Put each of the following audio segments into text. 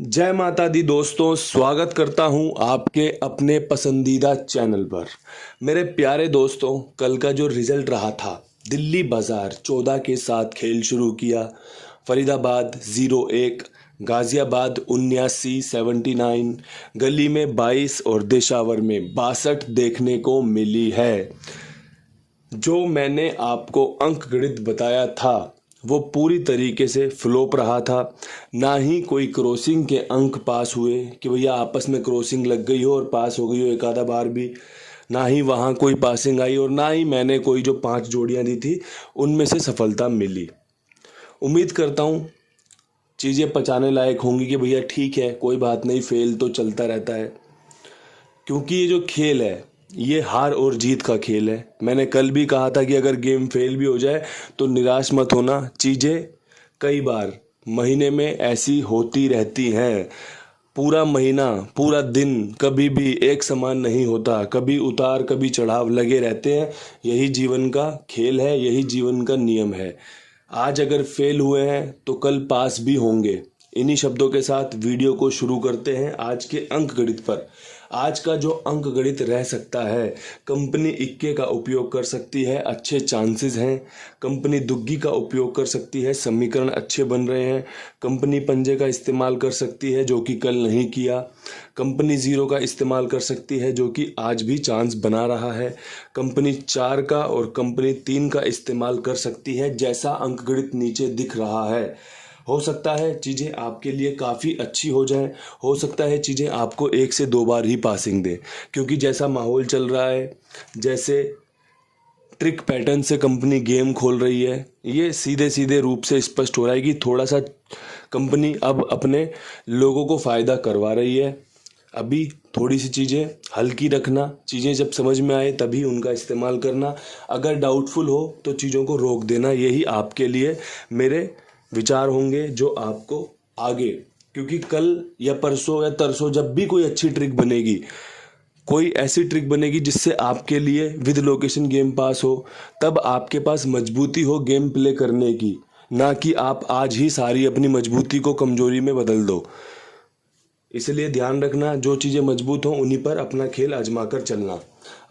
जय माता दी दोस्तों, स्वागत करता हूं आपके अपने पसंदीदा चैनल पर। मेरे प्यारे दोस्तों, कल का जो रिजल्ट रहा था, दिल्ली बाजार 14 के साथ खेल शुरू किया। फरीदाबाद 0-1, गाजियाबाद 79-79, गली में 22 और देशावर में 62 देखने को मिली है। जो मैंने आपको अंक गणित बताया था वो पूरी तरीके से फ्लॉप रहा था। ना ही कोई क्रॉसिंग के अंक पास हुए कि भैया आपस में क्रॉसिंग लग गई हो और पास हो गई हो एक आधा बार भी, ना ही वहाँ कोई पासिंग आई, और ना ही मैंने कोई जो 5 जोड़ियाँ दी थी उनमें से सफलता मिली। उम्मीद करता हूँ चीज़ें पचाने लायक होंगी कि भैया ठीक है, कोई बात नहीं, फेल तो चलता रहता है। क्योंकि ये जो खेल है ये हार और जीत का खेल है। मैंने कल भी कहा था कि अगर गेम फेल भी हो जाए तो निराश मत होना, चीज़ें कई बार महीने में ऐसी होती रहती हैं। पूरा महीना, पूरा दिन कभी भी एक समान नहीं होता, कभी उतार कभी चढ़ाव लगे रहते हैं। यही जीवन का खेल है, यही जीवन का नियम है। आज अगर फेल हुए हैं तो कल पास भी होंगे। इन्हीं शब्दों के साथ वीडियो को शुरू करते हैं आज के अंक गणित पर। आज का जो अंक गणित रह सकता है, कंपनी इक्के का उपयोग कर सकती है, अच्छे चांसेस हैं। कंपनी दुग्गी का उपयोग कर सकती है, समीकरण अच्छे बन रहे हैं। कंपनी पंजे का इस्तेमाल कर सकती है, जो कि कल नहीं किया। कंपनी 0 का इस्तेमाल कर सकती है, जो कि आज भी चांस बना रहा है। कंपनी 4 का और कंपनी 3 का इस्तेमाल कर सकती है, जैसा अंक गणित नीचे दिख रहा है। हो सकता है चीज़ें आपके लिए काफ़ी अच्छी हो जाएं, हो सकता है चीज़ें आपको 1 से 2 बार ही पासिंग दें, क्योंकि जैसा माहौल चल रहा है, जैसे ट्रिक पैटर्न से कंपनी गेम खोल रही है, ये सीधे सीधे रूप से स्पष्ट हो रहा है कि थोड़ा सा कंपनी अब अपने लोगों को फ़ायदा करवा रही है। अभी थोड़ी सी चीज़ें हल्की रखना, चीज़ें जब समझ में आए तभी उनका इस्तेमाल करना। अगर डाउटफुल हो तो चीज़ों को रोक देना। यही आपके लिए मेरे विचार होंगे जो आपको आगे, क्योंकि कल या परसों या तरसों जब भी कोई अच्छी ट्रिक बनेगी, कोई ऐसी ट्रिक बनेगी जिससे आपके लिए विद लोकेशन गेम पास हो, तब आपके पास मजबूती हो गेम प्ले करने की, ना कि आप आज ही सारी अपनी मजबूती को कमजोरी में बदल दो। इसलिए ध्यान रखना, जो चीज़ें मजबूत हों उन्हीं पर अपना खेल आजमा कर चलना।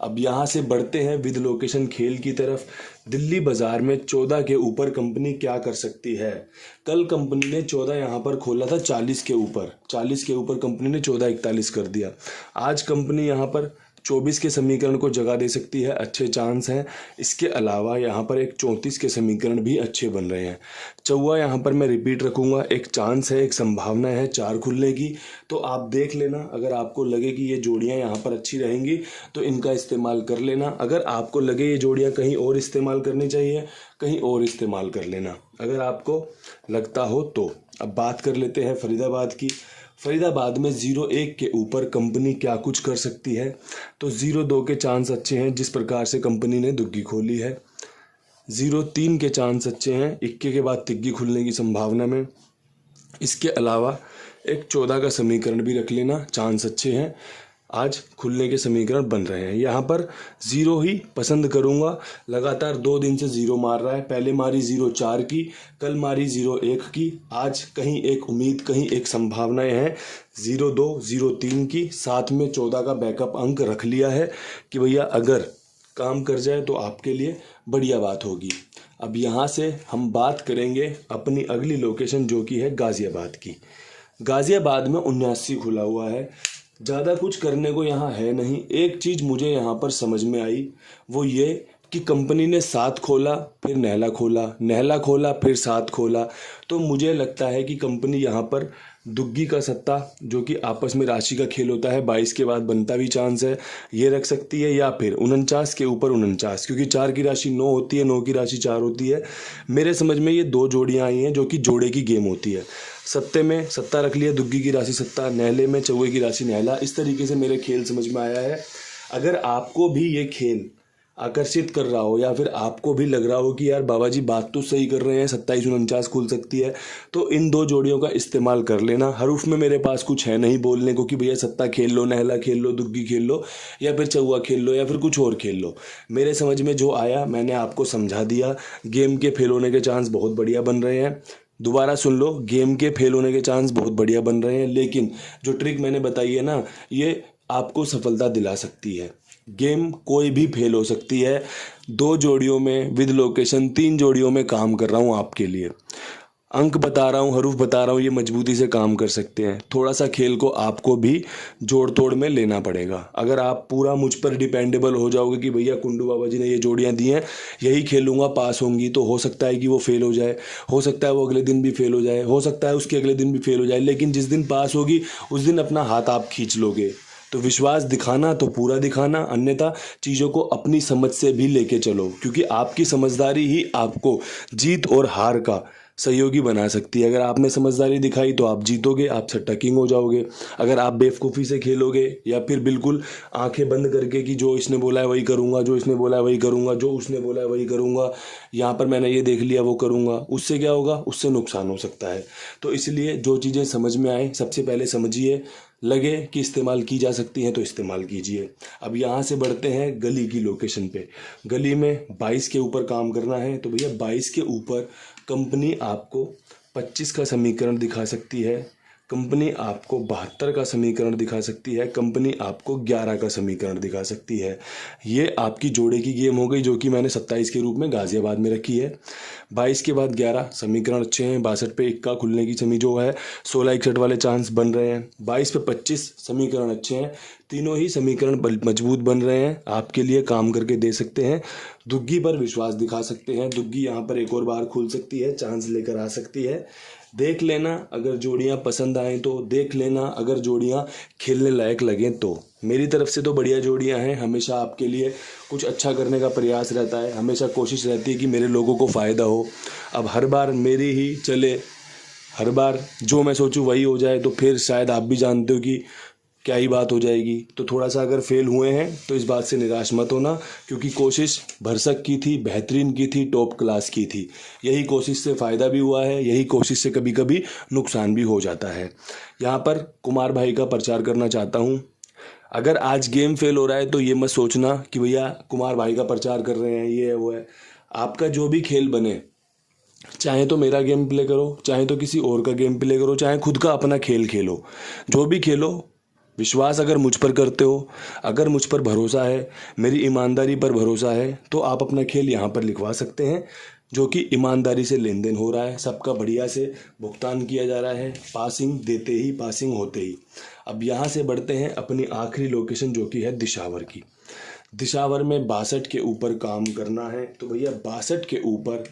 अब यहाँ से बढ़ते हैं विद लोकेशन खेल की तरफ। दिल्ली बाजार में 14 के ऊपर कंपनी क्या कर सकती है। कल कंपनी ने 14 यहाँ पर खोला था 40 के ऊपर, 40 के ऊपर कंपनी ने 14-41 कर दिया। आज कंपनी यहाँ पर 24 के समीकरण को जगह दे सकती है, अच्छे चांस हैं। इसके अलावा यहाँ पर एक 34 के समीकरण भी अच्छे बन रहे हैं। चौवा यहाँ पर मैं रिपीट रखूँगा, एक चांस है, एक संभावना है 4 खुलने की। तो आप देख लेना, अगर आपको लगे कि ये जोड़ियाँ यहाँ पर अच्छी रहेंगी तो इनका इस्तेमाल कर लेना। अगर आपको लगे ये जोड़ियाँ कहीं और इस्तेमाल करनी चाहिए, कहीं और इस्तेमाल कर लेना, अगर आपको लगता हो तो। अब बात कर लेते हैं फरीदाबाद की। फरीदाबाद में 0-1 के ऊपर कंपनी क्या कुछ कर सकती है। तो 0-2 के चांस अच्छे हैं, जिस प्रकार से कंपनी ने दुग्गी खोली है। 0-3 के चांस अच्छे हैं, इक्के के बाद तिग्गी खुलने की संभावना में। इसके अलावा एक 14 का समीकरण भी रख लेना, चांस अच्छे हैं, आज खुलने के समीकरण बन रहे हैं। यहाँ पर 0 ही पसंद करूँगा। लगातार 2 दिन से 0 मार रहा है। पहले मारी 0-4 की, कल मारी 0-1 की, आज कहीं एक उम्मीद, कहीं एक संभावनाएं हैं 0-2, 0-3 की। साथ में 14 का बैकअप अंक रख लिया है कि भैया अगर काम कर जाए तो आपके लिए बढ़िया बात होगी। अब यहाँ से हम बात करेंगे अपनी अगली लोकेशन, जो कि है गाज़ियाबाद की। गाज़ियाबाद में 79 खुला हुआ है। ज़्यादा कुछ करने को यहाँ है नहीं। एक चीज़ मुझे यहाँ पर समझ में आई, वो ये कि कंपनी ने 7 खोला, फिर नहला खोला, नहला खोला, फिर 7 खोला। तो मुझे लगता है कि कंपनी यहाँ पर दुग्गी का सट्टा, जो कि आपस में राशि का खेल होता है, 22 के बाद बनता भी चांस है, ये रख सकती है। या फिर 49 के ऊपर 49, क्योंकि 4 की राशि 9 होती है, 9 की राशि 4 होती है। मेरे समझ में ये 2 जोड़ियाँ आई हैं जो कि जोड़े की गेम होती है। सत्ते में सत्ता रख लिया, दुग्गी की राशि सत्ता, नहले में चौवे की राशि नहला। इस तरीके से मेरे खेल समझ में आया है। अगर आपको भी ये खेल आकर्षित कर रहा हो, या फिर आपको भी लग रहा हो कि यार बाबा जी बात तो सही कर रहे हैं, 27-49 खुल सकती है, तो इन 2 जोड़ियों का इस्तेमाल कर लेना। हरूफ में मेरे पास कुछ है नहीं बोलने को कि भैया सत्ता खेल लो, नहला खेल लो, दुग्गी खेल लो, या फिर चौवा खेल लो, या फिर कुछ और खेल लो। मेरे समझ में जो आया मैंने आपको समझा दिया। गेम के फेल होने के चांस बहुत बढ़िया बन रहे हैं। दोबारा सुन लो, गेम के फेल होने के चांस बहुत बढ़िया बन रहे हैं, लेकिन जो ट्रिक मैंने बताई है ना, ये आपको सफलता दिला सकती है। गेम कोई भी फेल हो सकती है। 2 जोड़ियों में विद लोकेशन 3 जोड़ियों में काम कर रहा हूँ आपके लिए। अंक बता रहा हूँ, हरूफ बता रहा हूँ, ये मजबूती से काम कर सकते हैं। थोड़ा सा खेल को आपको भी जोड़ तोड़ में लेना पड़ेगा। अगर आप पूरा मुझ पर डिपेंडेबल हो जाओगे कि भैया कुंडू बाबा जी ने ये जोड़ियाँ दी हैं, यही खेलूंगा, पास होंगी, तो हो सकता है कि वो फेल हो जाए, हो सकता है वो अगले दिन भी फेल हो जाए, हो सकता है उसके अगले दिन भी फेल हो जाए, लेकिन जिस दिन पास होगी उस दिन अपना हाथ आप खींच लोगे। तो विश्वास दिखाना तो पूरा दिखाना, अन्यथा चीज़ों को अपनी समझ से भी लेके चलो, क्योंकि आपकी समझदारी ही आपको जीत और हार का सहयोगी बना सकती है। अगर आपने समझदारी दिखाई तो आप जीतोगे, आप सट्टा किंग हो जाओगे। अगर आप बेवकूफ़ी से खेलोगे या फिर बिल्कुल आंखें बंद करके कि जो इसने बोला है वही करूँगा, जो इसने बोला है वही करूँगा, जो उसने बोला है वही करूँगा, यहाँ पर मैंने ये देख लिया वो करूँगा, उससे क्या होगा, उससे नुकसान हो सकता है। तो इसलिए जो चीज़ें समझ में आए सबसे पहले समझिए, लगे कि इस्तेमाल की जा सकती हैं तो इस्तेमाल कीजिए। अब यहाँ से बढ़ते हैं गली की लोकेशन पे। गली में 22 के ऊपर काम करना है, तो भैया 22 के ऊपर कंपनी आपको 25 का समीकरण दिखा सकती है, कंपनी आपको 72 का समीकरण दिखा सकती है, कंपनी आपको 11 का समीकरण दिखा सकती है। ये आपकी जोड़े की गेम हो गई, जो कि मैंने 27 के रूप में गाजियाबाद में रखी है। 22 के बाद 11 समीकरण अच्छे हैं, 62 पे इक्का खुलने की समी जो है 16-61 वाले चांस बन रहे हैं। 22 पे 25 समीकरण अच्छे हैं, तीनों ही समीकरण मजबूत बन रहे हैं, आपके लिए काम करके दे सकते हैं। दुग्गी पर विश्वास दिखा सकते हैं, दुग्गी यहाँ पर एक और बार खुल सकती है, चांस लेकर आ सकती है। देख लेना, अगर जोड़ियाँ पसंद आएँ तो देख लेना, अगर जोड़ियाँ खेलने लायक लगें तो। मेरी तरफ से तो बढ़िया जोड़ियाँ हैं, हमेशा आपके लिए कुछ अच्छा करने का प्रयास रहता है, हमेशा कोशिश रहती है कि मेरे लोगों को फ़ायदा हो। अब हर बार मेरी ही चले, हर बार जो मैं सोचूं वही हो जाए, तो फिर शायद आप भी जानते हो कि क्या ही बात हो जाएगी। तो थोड़ा सा अगर फेल हुए हैं तो इस बात से निराश मत होना, क्योंकि कोशिश भरसक की थी, बेहतरीन की थी, टॉप क्लास की थी। यही कोशिश से फ़ायदा भी हुआ है, यही कोशिश से कभी कभी नुकसान भी हो जाता है। यहाँ पर कुमार भाई का प्रचार करना चाहता हूँ। अगर आज गेम फेल हो रहा है तो ये मत सोचना कि भैया कुमार भाई का प्रचार कर रहे हैं, ये है वो है। आपका जो भी खेल बने, चाहे तो मेरा गेम प्ले करो, चाहे तो किसी और का गेम प्ले करो, चाहे खुद का अपना खेल खेलो, जो भी खेलो, विश्वास अगर मुझ पर करते हो, अगर मुझ पर भरोसा है, मेरी ईमानदारी पर भरोसा है, तो आप अपना खेल यहाँ पर लिखवा सकते हैं, जो कि ईमानदारी से लेन देन हो रहा है, सबका बढ़िया से भुगतान किया जा रहा है, पासिंग देते ही पासिंग होते ही। अब यहाँ से बढ़ते हैं अपनी आखिरी लोकेशन, जो कि है दिशावर की। दिशावर में 62 के ऊपर काम करना है, तो भैया 62 के ऊपर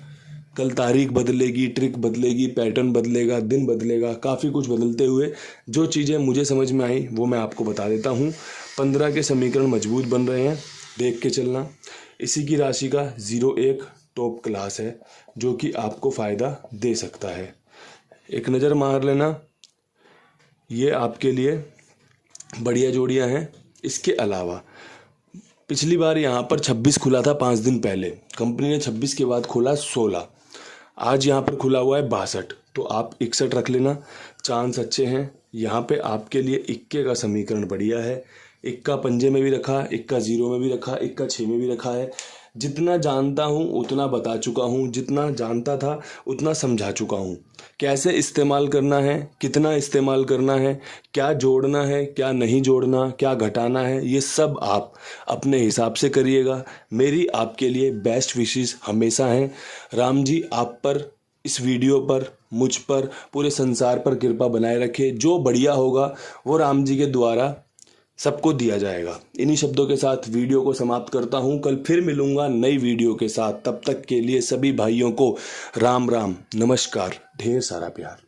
कल तारीख बदलेगी, ट्रिक बदलेगी, पैटर्न बदलेगा, दिन बदलेगा, काफ़ी कुछ बदलते हुए जो चीज़ें मुझे समझ में आई वो मैं आपको बता देता हूँ। 15 के समीकरण मजबूत बन रहे हैं, देख के चलना। इसी की राशि का 01 टॉप क्लास है, जो कि आपको फ़ायदा दे सकता है, एक नज़र मार लेना। ये आपके लिए बढ़िया जोड़ियाँ हैं। इसके अलावा पिछली बार यहाँ पर 26 खुला था 5 दिन पहले, कंपनी ने 26 के बाद खोला 16, आज यहाँ पर खुला हुआ है 62, तो आप 61 रख लेना, चांस अच्छे हैं। यहाँ पे आपके लिए इक्के का समीकरण बढ़िया है, इक्का पंजे में भी रखा, इक्का 0 में भी रखा, इक्का 6 में भी रखा है। जितना जानता हूँ उतना बता चुका हूँ, जितना जानता था उतना समझा चुका हूँ। कैसे इस्तेमाल करना है, कितना इस्तेमाल करना है, क्या जोड़ना है, क्या नहीं जोड़ना, क्या घटाना है, ये सब आप अपने हिसाब से करिएगा। मेरी आपके लिए बेस्ट विशेस हमेशा हैं। राम जी आप पर, इस वीडियो पर, मुझ पर, पूरे संसार पर कृपा बनाए रखे। जो बढ़िया होगा वो राम जी के द्वारा सबको दिया जाएगा। इन्हीं शब्दों के साथ वीडियो को समाप्त करता हूं। कल फिर मिलूंगा नई वीडियो के साथ। तब तक के लिए सभी भाइयों को राम राम, नमस्कार, ढेर सारा प्यार।